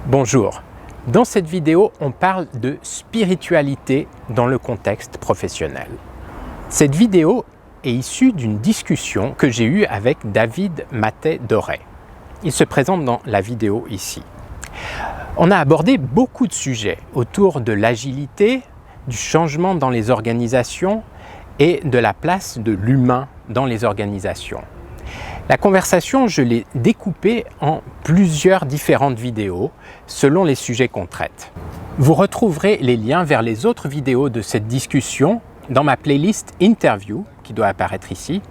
Bonjour, dans cette vidéo on parle de spiritualité dans le contexte professionnel. Cette vidéo est issue d'une discussion que j'ai eue avec David Mathey-Doré. Il se présente dans la vidéo ici. On a abordé beaucoup de sujets autour de l'agilité, du changement dans les organisations et de la place de l'humain dans les organisations. La conversation, je l'ai découpée en plusieurs différentes vidéos selon les sujets qu'on traite. Vous retrouverez les liens vers les autres vidéos de cette discussion dans ma playlist Interview, qui doit apparaître ici,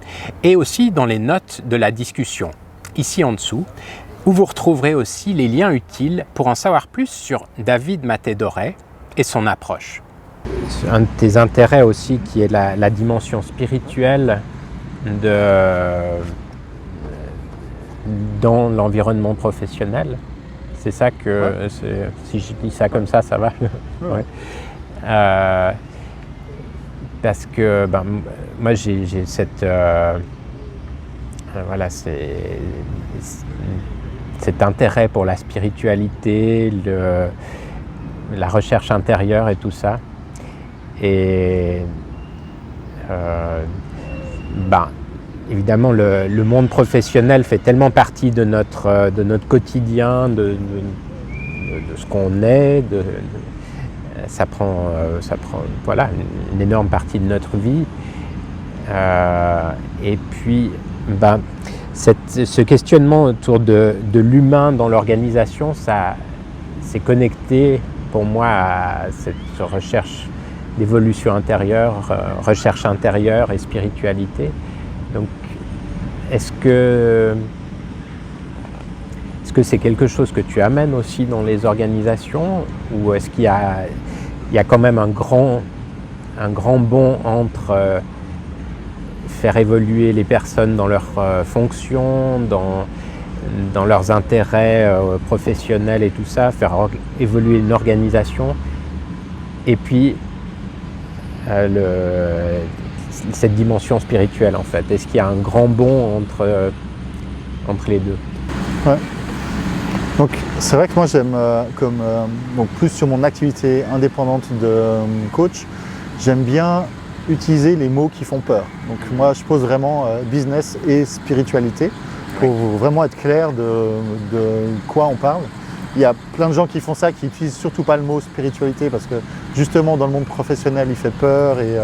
et aussi dans les notes de la discussion, ici en dessous, où vous retrouverez aussi les liens utiles pour en savoir plus sur David Mathey-Doré et son approche. Un de tes intérêts aussi qui est la dimension spirituelle dans l'environnement professionnel. C'est ça que, ouais. Si je dis ça comme ça va. Ouais. Parce que moi j'ai cette cet intérêt pour la spiritualité, la recherche intérieure et tout ça. Et évidemment, le monde professionnel fait tellement partie de notre quotidien, de ce qu'on est. Ça prend une énorme partie de notre vie. Et puis, ce questionnement autour de l'humain dans l'organisation, ça c'est connecté pour moi à cette recherche d'évolution intérieure, recherche intérieure et spiritualité. Donc, est-ce que c'est quelque chose que tu amènes aussi dans les organisations, ou est-ce qu'il y a quand même un grand bond entre faire évoluer les personnes dans leurs fonctions, dans leurs intérêts professionnels et tout ça, faire évoluer une organisation, et puis cette dimension spirituelle en fait. Est-ce qu'il y a un grand bond entre les deux? Ouais. Donc c'est vrai que moi j'aime, donc plus sur mon activité indépendante de coach, j'aime bien utiliser les mots qui font peur. Donc moi je pose vraiment business et spiritualité pour vraiment être clair de quoi on parle. Il y a plein de gens qui font ça, qui utilisent surtout pas le mot spiritualité parce que justement dans le monde professionnel il fait peur et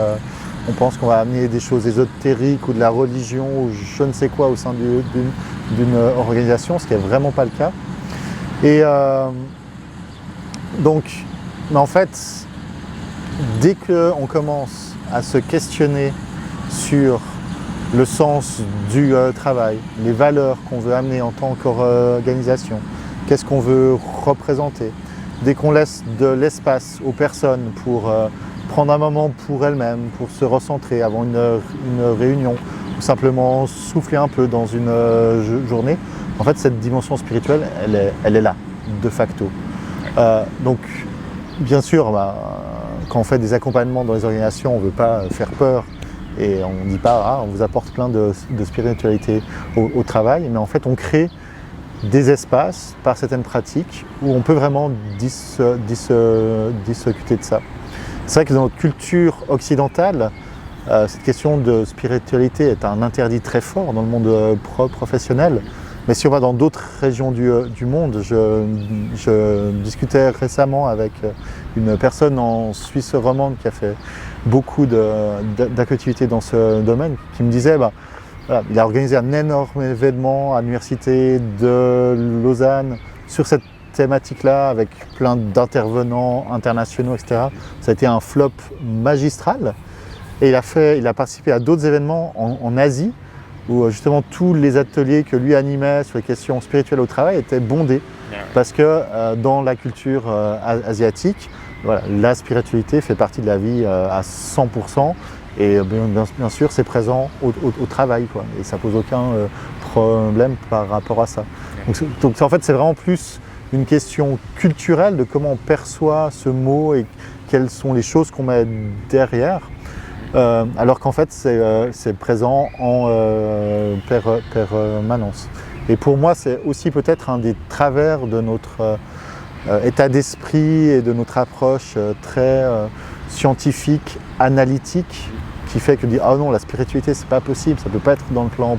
on pense qu'on va amener des choses ésotériques ou de la religion ou je ne sais quoi au sein d'une organisation, ce qui n'est vraiment pas le cas. Et donc, en fait, dès qu'on commence à se questionner sur le sens du travail, les valeurs qu'on veut amener en tant qu'organisation, qu'est-ce qu'on veut représenter, dès qu'on laisse de l'espace aux personnes pour prendre un moment pour elles-mêmes, pour se recentrer avant une réunion, ou simplement souffler un peu dans une journée, en fait cette dimension spirituelle, elle est là, de facto. Donc bien sûr, quand on fait des accompagnements dans les organisations, on ne veut pas faire peur et on ne dit pas on vous apporte plein de spiritualité au travail, mais en fait on crée des espaces par certaines pratiques où on peut vraiment discuter de ça. C'est vrai que dans notre culture occidentale, cette question de spiritualité est un interdit très fort dans le monde professionnel. Mais si on va dans d'autres régions du monde, je discutais récemment avec une personne en Suisse romande qui a fait beaucoup d'activités dans ce domaine, qui me disait il a organisé un énorme événement à l'université de Lausanne sur cette thématique-là, avec plein d'intervenants internationaux, etc. Ça a été un flop magistral. Et il a participé à d'autres événements en Asie, où justement tous les ateliers que lui animait sur les questions spirituelles au travail étaient bondés. Parce que dans la culture asiatique, la spiritualité fait partie de la vie à 100%. Et bien sûr, c'est présent au travail, quoi. Et ça pose aucun problème par rapport à ça. Donc en fait, c'est vraiment plus une question culturelle de comment on perçoit ce mot et quelles sont les choses qu'on met derrière. Alors qu'en fait, c'est présent en permanence. Et pour moi, c'est aussi peut-être un des travers de notre état d'esprit et de notre approche très scientifique, analytique, qui fait que dire ah non, la spiritualité c'est pas possible, ça peut pas être dans le plan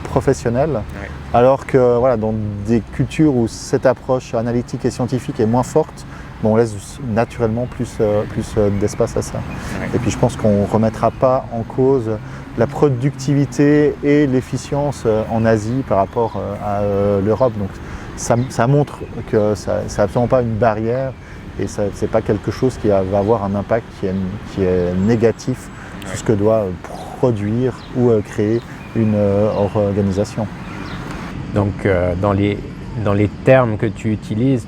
professionnel, Ouais. alors que voilà, dans des cultures où cette approche analytique et scientifique est moins forte, on laisse naturellement plus d'espace à ça. Ouais. Et puis je pense qu'on ne remettra pas en cause la productivité et l'efficience en Asie par rapport à l'Europe. Donc ça montre que ça n'est absolument pas une barrière et ce n'est pas quelque chose qui va avoir un impact qui est négatif sur ce que doit produire ou créer une organisation. Donc dans les termes que tu n'utilises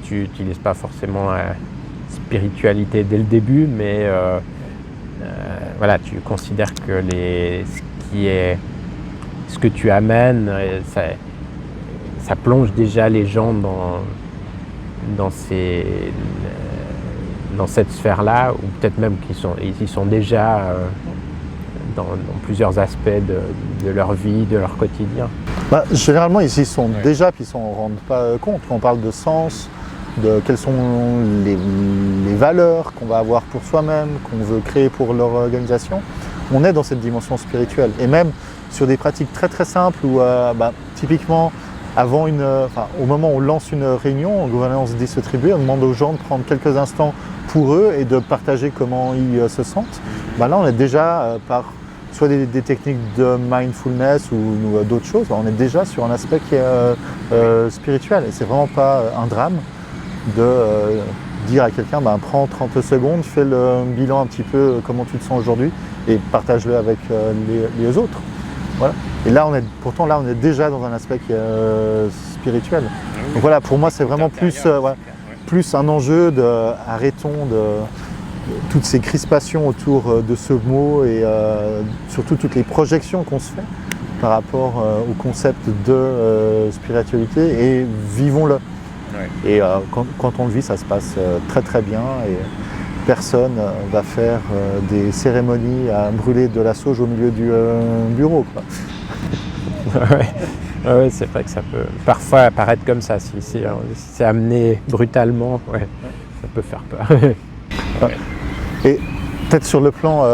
pas forcément la spiritualité dès le début, mais voilà, tu considères que ce que tu amènes, ça plonge déjà les gens dans cette sphère-là, ou peut-être même qu'ils sont déjà dans plusieurs aspects de leur vie, de leur quotidien. Généralement, ils y sont déjà, puis ils ne s'en rendent pas compte. Quand on parle de sens, de quelles sont les valeurs qu'on va avoir pour soi-même, qu'on veut créer pour leur organisation, on est dans cette dimension spirituelle. Et même sur des pratiques très très simples où typiquement, au moment où on lance une réunion en gouvernance distribuée, on demande aux gens de prendre quelques instants pour eux et de partager comment ils se sentent. Là, on est déjà par soit des techniques de mindfulness ou d'autres choses, on est déjà sur un aspect qui est spirituel. Et c'est vraiment pas un drame de dire à quelqu'un prends 30 secondes, fais le bilan un petit peu comment tu te sens aujourd'hui et partage-le avec les autres. Voilà. Et là, on est déjà dans un aspect qui est spirituel. Donc voilà, pour moi, c'est vraiment plus un enjeu de arrêtons toutes ces crispations autour de ce mot et surtout toutes les projections qu'on se fait par rapport au concept de spiritualité et vivons-le. Ouais. Et quand on le vit, ça se passe très très bien et personne va faire des cérémonies à brûler de la sauge au milieu du bureau, quoi. Ouais, c'est vrai que ça peut parfois apparaître comme ça, si c'est amené brutalement, ça peut faire peur. Ouais. Et peut-être sur le plan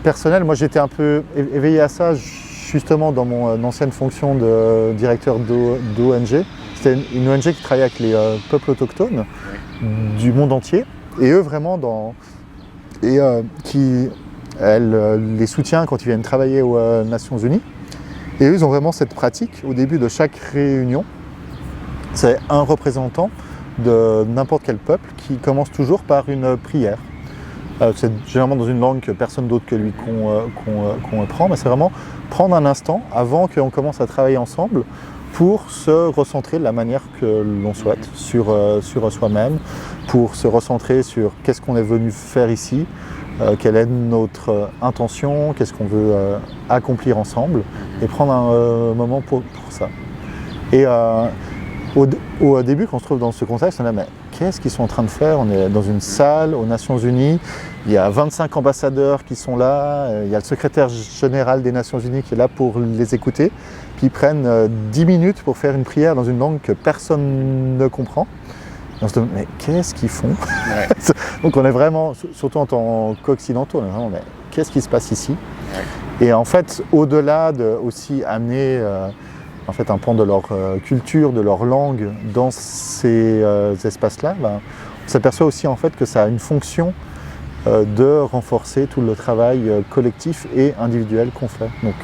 personnel, moi j'étais un peu éveillé à ça justement dans mon ancienne fonction de directeur d'ONG. C'était une ONG qui travaillait avec les peuples autochtones du monde entier et eux vraiment qui les soutient quand ils viennent travailler aux Nations Unies. Et eux, ils ont vraiment cette pratique au début de chaque réunion. C'est un représentant de n'importe quel peuple qui commence toujours par une prière. C'est généralement dans une langue que personne d'autre que lui qu'on prend, mais c'est vraiment prendre un instant avant qu'on commence à travailler ensemble pour se recentrer de la manière que l'on souhaite sur soi-même, pour se recentrer sur qu'est-ce qu'on est venu faire ici, quelle est notre intention, qu'est-ce qu'on veut accomplir ensemble, et prendre un moment pour ça. Et au début, quand on se trouve dans ce contexte, on est mais qu'est-ce qu'ils sont en train de faire? On est dans une salle aux Nations Unies, il y a 25 ambassadeurs qui sont là, il y a le secrétaire général des Nations Unies qui est là pour les écouter, puis ils prennent 10 minutes pour faire une prière dans une langue que personne ne comprend. Et on se demande, mais qu'est-ce qu'ils font? Donc on est vraiment, surtout en tant qu'occidentaux, on est vraiment, mais qu'est-ce qui se passe ici? Et en fait, au-delà de aussi amener un pan de leur culture, de leur langue dans ces espaces-là, on s'aperçoit aussi en fait que ça a une fonction de renforcer tout le travail collectif et individuel qu'on fait. Donc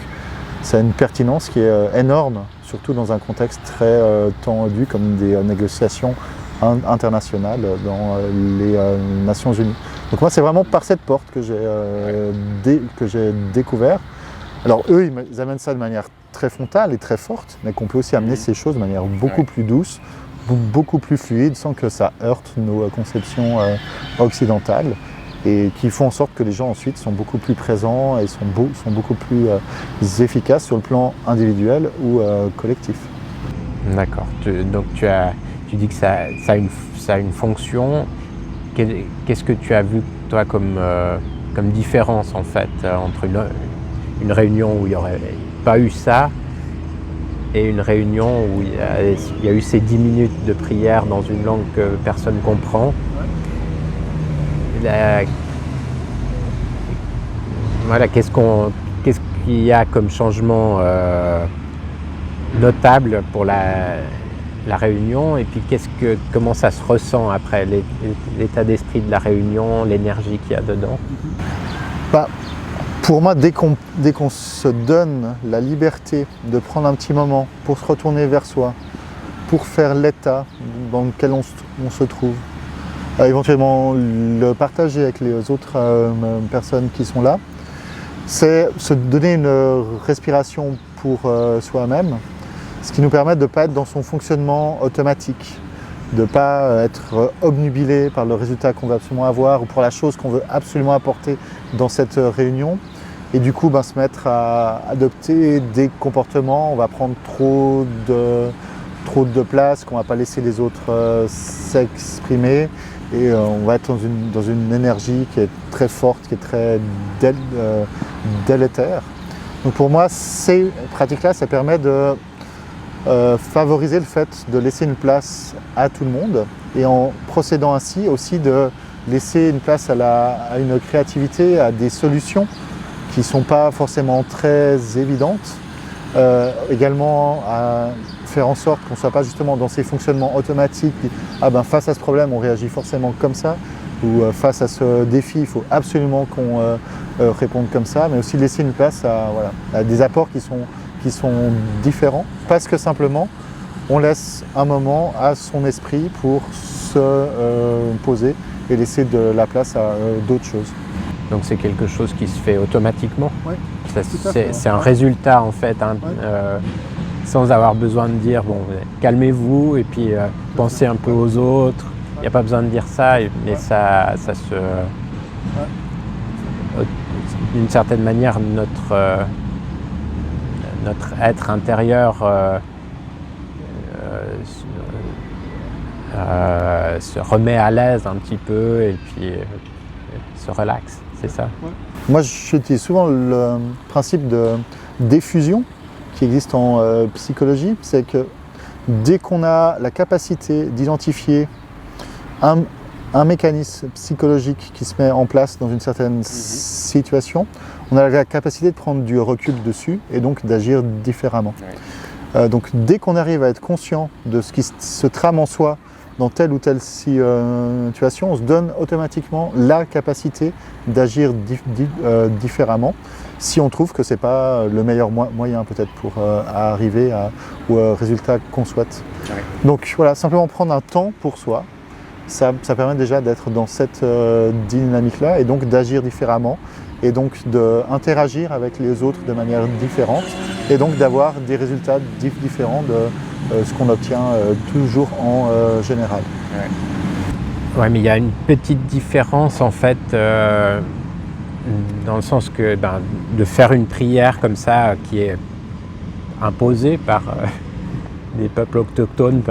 ça a une pertinence qui est énorme, surtout dans un contexte très tendu comme des négociations internationales dans les Nations Unies. Donc moi c'est vraiment par cette porte que j'ai découvert. Alors eux ils amènent ça de manière très frontale et très forte, mais qu'on peut aussi amener ces choses de manière beaucoup plus douce, beaucoup plus fluide, sans que ça heurte nos conceptions occidentales, et qui font en sorte que les gens ensuite sont beaucoup plus présents et sont beaucoup plus efficaces sur le plan individuel ou collectif. D'accord. Donc tu dis que ça a une fonction. Qu'est-ce que tu as vu toi comme différence en fait entre une réunion où il n'y aurait pas eu ça et une réunion où il y a eu ces 10 minutes de prière dans une langue que personne ne comprend. Voilà, qu'est-ce qu'il y a comme changement notable pour la réunion, et puis comment ça se ressent après, l'état d'esprit de la réunion, l'énergie qu'il y a dedans? Pour moi, dès qu'on se donne la liberté de prendre un petit moment pour se retourner vers soi, pour faire l'état dans lequel on se trouve, éventuellement le partager avec les autres personnes qui sont là, c'est se donner une respiration pour soi-même, ce qui nous permet de ne pas être dans son fonctionnement automatique, de ne pas être obnubilé par le résultat qu'on veut absolument avoir ou pour la chose qu'on veut absolument apporter dans cette réunion. Et du coup, se mettre à adopter des comportements, on va prendre trop de place, qu'on ne va pas laisser les autres s'exprimer, et on va être dans une énergie qui est très forte, qui est très délétère. Donc pour moi, ces pratiques-là, ça permet de favoriser le fait de laisser une place à tout le monde, et en procédant ainsi aussi de laisser une place à une créativité, à des solutions qui ne sont pas forcément très évidentes, également à faire en sorte qu'on ne soit pas justement dans ces fonctionnements automatiques, face à ce problème on réagit forcément comme ça, ou face à ce défi il faut absolument qu'on réponde comme ça, mais aussi laisser une place à des apports qui sont différents, parce que simplement on laisse un moment à son esprit pour se poser et laisser de la place à d'autres choses. Donc c'est quelque chose qui se fait automatiquement. Oui, c'est un résultat en fait, sans avoir besoin de dire calmez-vous et puis pensez un peu aux autres. Il n'y a pas besoin de dire ça, mais ça se... D'une certaine manière, notre être intérieur se remet à l'aise un petit peu et puis se relaxe, c'est ça? Moi, j'utilise souvent le principe de diffusion qui existe en psychologie. C'est que dès qu'on a la capacité d'identifier un mécanisme psychologique qui se met en place dans une certaine situation, on a la capacité de prendre du recul dessus et donc d'agir différemment. Donc dès qu'on arrive à être conscient de ce qui se trame en soi dans telle ou telle situation, on se donne automatiquement la capacité d'agir différemment, si on trouve que ce n'est pas le meilleur moyen peut-être pour arriver au résultat qu'on souhaite. Donc voilà, simplement prendre un temps pour soi, ça permet déjà d'être dans cette dynamique-là et donc d'agir différemment et donc d'interagir avec les autres de manière différente et donc d'avoir des résultats différents de ce qu'on obtient toujours en général. Ouais, mais il y a une petite différence en fait, dans le sens que de faire une prière comme ça qui est imposée par des peuples autochtones,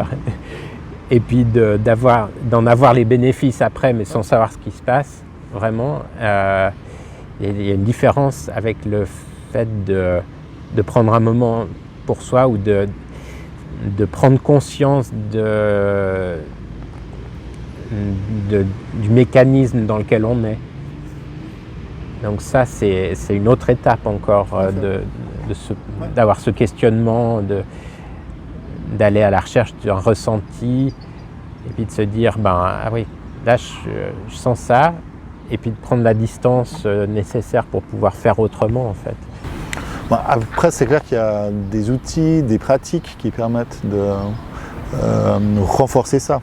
et puis d'en avoir les bénéfices après, mais sans savoir ce qui se passe, vraiment. Il y a une différence avec le fait de prendre un moment pour soi ou de prendre conscience du mécanisme dans lequel on est. Donc ça, c'est une autre étape encore, d'avoir ce questionnement, d'aller à la recherche d'un ressenti, et puis de se dire, ah oui, là je sens ça, et puis de prendre la distance nécessaire pour pouvoir faire autrement en fait. Après, c'est clair qu'il y a des outils, des pratiques qui permettent de renforcer ça.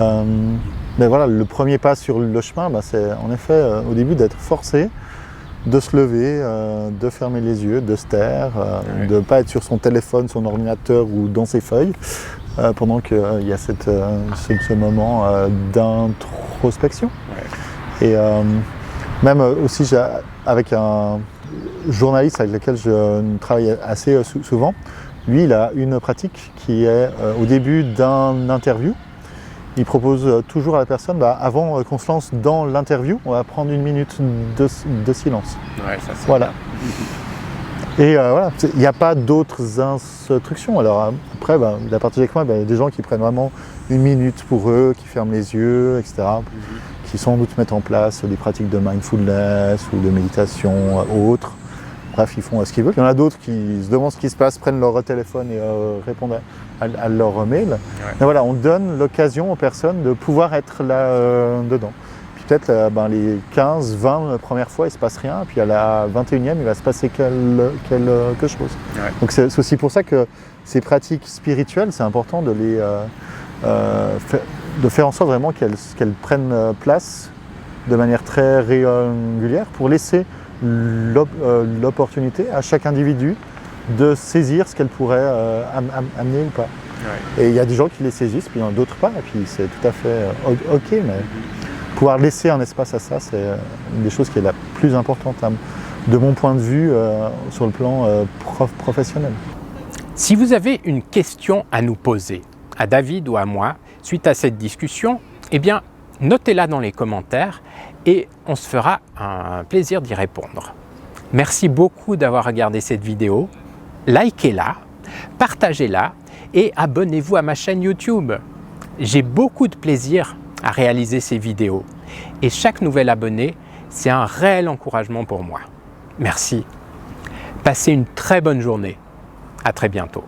Mais voilà, le premier pas sur le chemin, c'est en effet au début d'être forcé, de se lever, de fermer les yeux, de se taire, de ne pas être sur son téléphone, son ordinateur ou dans ses feuilles, pendant qu'il y a ce moment d'introspection. Et même aussi avec un journaliste avec lequel je travaille assez souvent, lui il a une pratique qui est au début d'un interview, il propose toujours à la personne, avant qu'on se lance dans l'interview, on va prendre 1 minute de silence. Ouais, ça c'est voilà. Et voilà, il n'y a pas d'autres instructions. Alors après, à partir avec moi, il y a des gens qui prennent vraiment 1 minute pour eux, qui ferment les yeux, etc. Qui sans doute mettent en place des pratiques de mindfulness ou de méditation autres. Bref, ils font ce qu'ils veulent. Il y en a d'autres qui se demandent ce qui se passe, prennent leur téléphone et répondent à leur mail. Ouais. Mais voilà, on donne l'occasion aux personnes de pouvoir être là dedans. Puis peut-être les 15, 20 premières fois, il ne se passe rien. Puis à la 21e, il va se passer quelque chose. Ouais. Donc c'est aussi pour ça que ces pratiques spirituelles, c'est important de les de faire en sorte vraiment qu'elles prennent place de manière très régulière pour laisser l'opportunité à chaque individu de saisir ce qu'elle pourrait amener ou pas. Ouais. Et il y a des gens qui les saisissent, puis il y en a d'autres pas, et puis c'est tout à fait ok, mais pouvoir laisser un espace à ça, c'est une des choses qui est la plus importante de mon point de vue sur le plan professionnel. Si vous avez une question à nous poser, à David ou à moi, suite à cette discussion, eh bien, notez-la dans les commentaires et on se fera un plaisir d'y répondre. Merci beaucoup d'avoir regardé cette vidéo. Likez-la, partagez-la et abonnez-vous à ma chaîne YouTube. J'ai beaucoup de plaisir à réaliser ces vidéos et chaque nouvel abonné, c'est un réel encouragement pour moi. Merci. Passez une très bonne journée. À très bientôt.